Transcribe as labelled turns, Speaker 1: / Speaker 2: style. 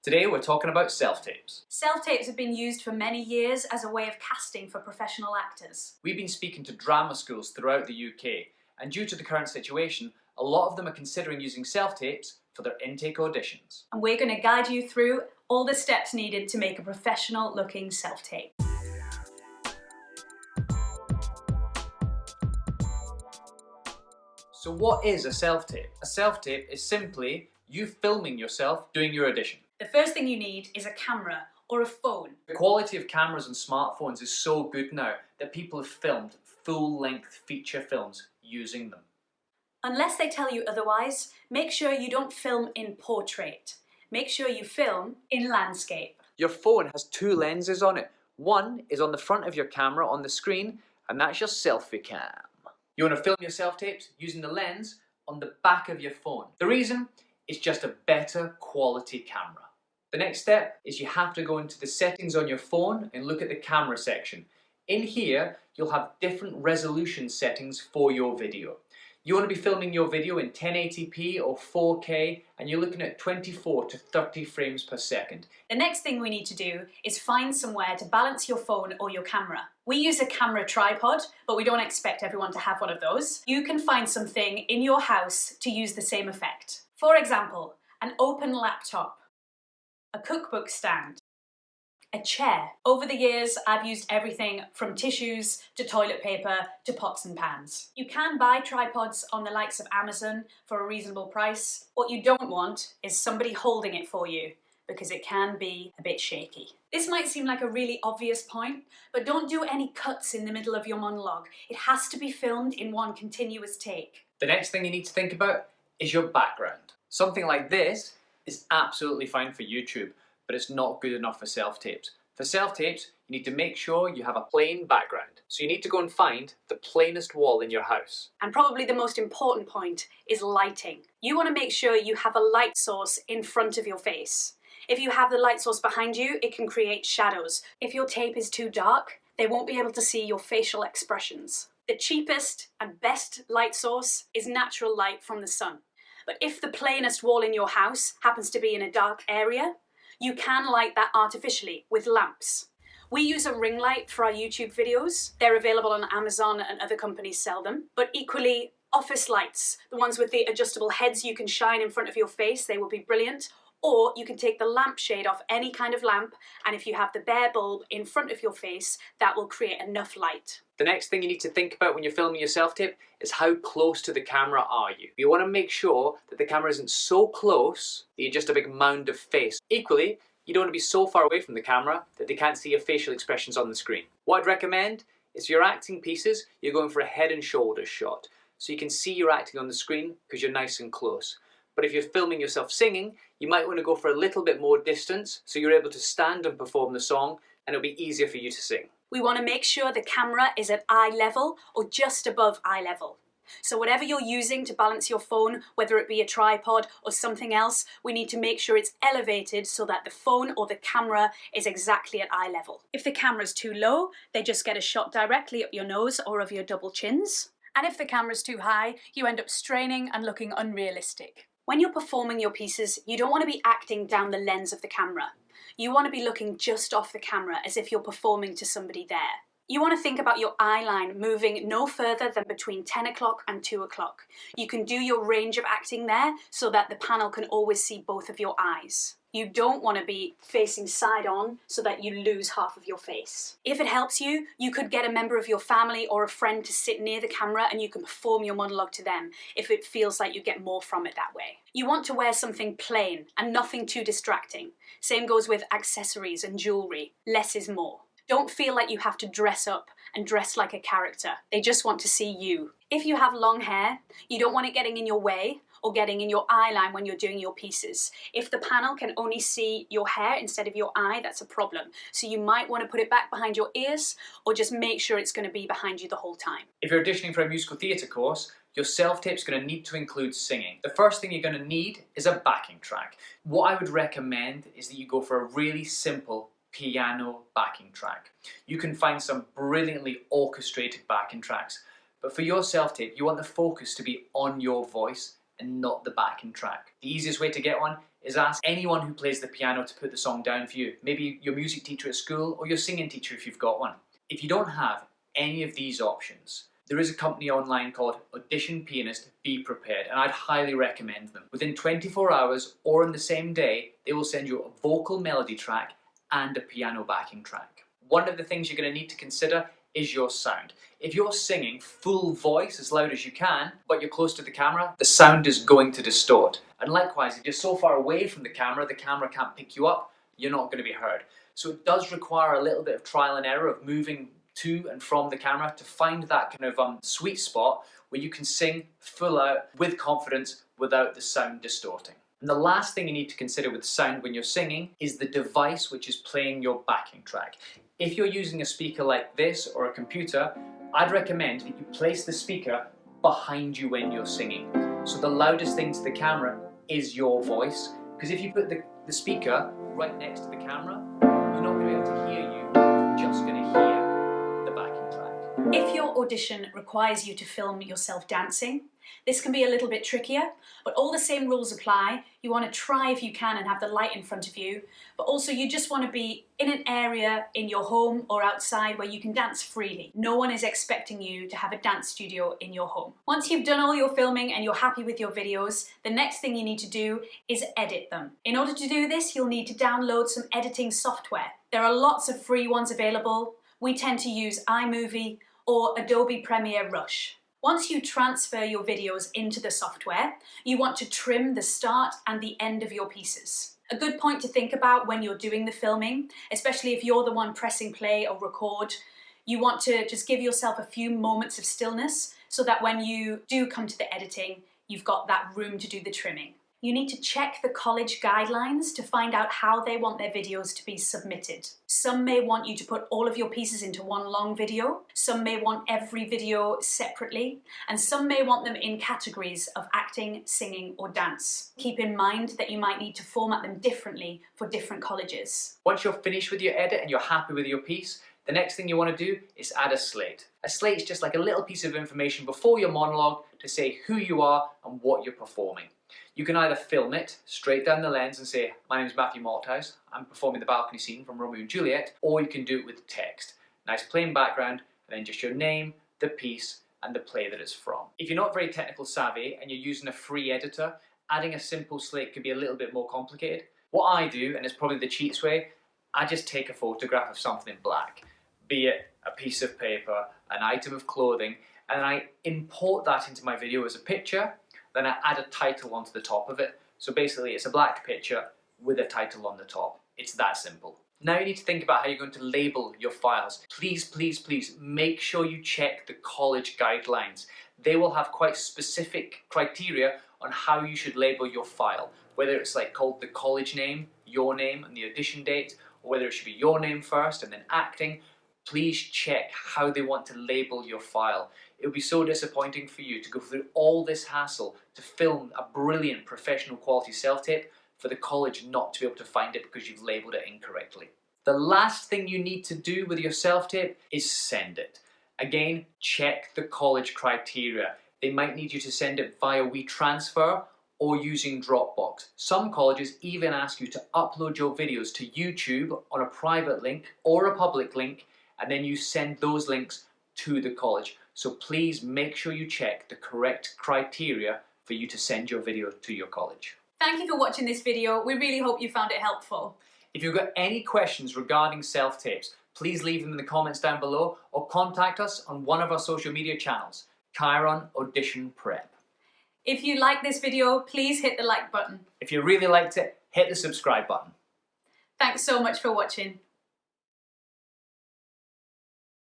Speaker 1: Today we're talking about self-tapes.
Speaker 2: Self-tapes have been used for many years as a way of casting for professional actors.
Speaker 1: We've been speaking to drama schools throughout the UK, and due to the current situation, a lot of them are considering using self-tapes for their intake auditions.
Speaker 2: And we're going to guide you through all the steps needed to make a professional looking self-tape.
Speaker 1: So what is a self-tape? A self-tape is simply you filming yourself doing your audition.
Speaker 2: The first thing you need is a camera or a phone.
Speaker 1: The quality of cameras and smartphones is so good now that people have filmed full-length feature films using them.
Speaker 2: Unless they tell you otherwise, make sure you don't film in portrait. Make sure you film in landscape.
Speaker 1: Your phone has two lenses on it. One is on the front of your camera on the screen, and that's your selfie cam. You want to film your self-tapes using the lens on the back of your phone. The reason is just a better quality camera. The next step is you have to go into the settings on your phone and look at the camera section. In here, you'll have different resolution settings for your video. You want to be filming your video in 1080p or 4K, and you're looking at 24 to 30 frames per second.
Speaker 2: The next thing we need to do is find somewhere to balance your phone or your camera. We use a camera tripod, but we don't expect everyone to have one of those. You can find something in your house to use the same effect. For example, an open laptop, a cookbook stand, a chair. Over the years, I've used everything from tissues to toilet paper to pots and pans. You can buy tripods on the likes of Amazon for a reasonable price. What you don't want is somebody holding it for you, because it can be a bit shaky. This might seem like a really obvious point, but don't do any cuts in the middle of your monologue. It has to be filmed in one continuous take.
Speaker 1: The next thing you need to think about is your background. Something like this is absolutely fine for YouTube, but it's not good enough for self-tapes. For self-tapes, you need to make sure you have a plain background. So you need to go and find the plainest wall in your house.
Speaker 2: And probably the most important point is lighting. You want to make sure you have a light source in front of your face. If you have the light source behind you, it can create shadows. If your tape is too dark, they won't be able to see your facial expressions. The cheapest and best light source is natural light from the sun. But if the plainest wall in your house happens to be in a dark area, you can light that artificially with lamps. We use a ring light for our YouTube videos. They're available on Amazon and other companies sell them. But equally, office lights, the ones with the adjustable heads you can shine in front of your face, they will be brilliant. Or you can take the lampshade off any kind of lamp, and if you have the bare bulb in front of your face, that will create enough light.
Speaker 1: The next thing you need to think about when you're filming your self-tape is how close to the camera are you. You want to make sure that the camera isn't so close that you're just a big mound of face. Equally, you don't want to be so far away from the camera that they can't see your facial expressions on the screen. What I'd recommend is for your acting pieces, you're going for a head and shoulders shot, so you can see you're acting on the screen because you're nice and close. But if you're filming yourself singing, you might want to go for a little bit more distance so you're able to stand and perform the song, and it'll be easier for you to sing.
Speaker 2: We want to make sure the camera is at eye level or just above eye level. So whatever you're using to balance your phone, whether it be a tripod or something else, we need to make sure it's elevated so that the phone or the camera is exactly at eye level. If the camera's too low, they just get a shot directly up your nose or of your double chins. And if the camera's too high, you end up straining and looking unrealistic. When you're performing your pieces, you don't want to be acting down the lens of the camera. You want to be looking just off the camera as if you're performing to somebody there. You want to think about your eye line moving no further than between 10 o'clock and 2 o'clock. You can do your range of acting there so that the panel can always see both of your eyes. You don't want to be facing side on so that you lose half of your face. If it helps you, you could get a member of your family or a friend to sit near the camera and you can perform your monologue to them if it feels like you get more from it that way. You want to wear something plain and nothing too distracting. Same goes with accessories and jewellery. Less is more. Don't feel like you have to dress up and dress like a character. They just want to see you. If you have long hair, you don't want it getting in your way or getting in your eye line when you're doing your pieces. If the panel can only see your hair instead of your eye, that's a problem. So you might want to put it back behind your ears or just make sure it's going to be behind you the whole time.
Speaker 1: If you're auditioning for a musical theatre course, your self-tape's going to need to include singing. The first thing you're going to need is a backing track. What I would recommend is that you go for a really simple piano backing track. You can find some brilliantly orchestrated backing tracks, but for your self-tape, you want the focus to be on your voice and not the backing track. The easiest way to get one is ask anyone who plays the piano to put the song down for you. Maybe your music teacher at school or your singing teacher if you've got one. If you don't have any of these options, there is a company online called Audition Pianist Be Prepared, and I'd highly recommend them. Within 24 hours or in the same day, they will send you a vocal melody track and a piano backing track. One of the things you're going to need to consider is your sound. If you're singing full voice as loud as you can, but you're close to the camera, the sound is going to distort. And likewise, if you're so far away from the camera can't pick you up, you're not going to be heard. So it does require a little bit of trial and error of moving to and from the camera to find that kind of sweet spot where you can sing full out with confidence without the sound distorting. And the last thing you need to consider with sound when you're singing is the device which is playing your backing track. If you're using a speaker like this or a computer, I'd recommend that you place the speaker behind you when you're singing. So the loudest thing to the camera is your voice, because if you put the speaker right next to the camera, you're not going to be able to hear you, you're just going to hear the backing track.
Speaker 2: If your audition requires you to film yourself dancing, this can be a little bit trickier, but all the same rules apply. You want to try if you can and have the light in front of you, but also you just want to be in an area in your home or outside where you can dance freely. No one is expecting you to have a dance studio in your home. Once you've done all your filming and you're happy with your videos, the next thing you need to do is edit them. In order to do this, you'll need to download some editing software. There are lots of free ones available. We tend to use iMovie or Adobe Premiere Rush. Once you transfer your videos into the software, you want to trim the start and the end of your pieces. A good point to think about when you're doing the filming, especially if you're the one pressing play or record, you want to just give yourself a few moments of stillness so that when you do come to the editing, you've got that room to do the trimming. You need to check the college guidelines to find out how they want their videos to be submitted. Some may want you to put all of your pieces into one long video, some may want every video separately, and some may want them in categories of acting, singing, or dance. Keep in mind that you might need to format them differently for different colleges.
Speaker 1: Once you're finished with your edit and you're happy with your piece, the next thing you want to do is add a slate. A slate is just like a little piece of information before your monologue to say who you are and what you're performing. You can either film it straight down the lens and say, my name is Matthew Malthouse, I'm performing the balcony scene from Romeo and Juliet, or you can do it with text. Nice plain background, and then just your name, the piece, and the play that it's from. If you're not very technical savvy and you're using a free editor, adding a simple slate can be a little bit more complicated. What I do, and it's probably the cheats way, I just take a photograph of something in black, be it a piece of paper, an item of clothing, and I import that into my video as a picture. Then I add a title onto the top of it. So basically it's a black picture with a title on the top. It's that simple. Now you need to think about how you're going to label your files. Please, please, please make sure you check the college guidelines. They will have quite specific criteria on how you should label your file. Whether it's like called the college name, your name, and the audition date, or whether it should be your name first and then acting. Please check how they want to label your file. It would be so disappointing for you to go through all this hassle to film a brilliant professional quality self-tape for the college not to be able to find it because you've labelled it incorrectly. The last thing you need to do with your self-tape is send it. Again, check the college criteria. They might need you to send it via WeTransfer or using Dropbox. Some colleges even ask you to upload your videos to YouTube on a private link or a public link, and then you send those links to the college. So please make sure you check the correct criteria for you to send your video to your college.
Speaker 2: Thank you for watching this video. We really hope you found it helpful.
Speaker 1: If you've got any questions regarding self-tapes, please leave them in the comments down below or contact us on one of our social media channels, Chiron Audition Prep.
Speaker 2: If you like this video, please hit the like button.
Speaker 1: If you really liked it, hit the subscribe button.
Speaker 2: Thanks so much for watching.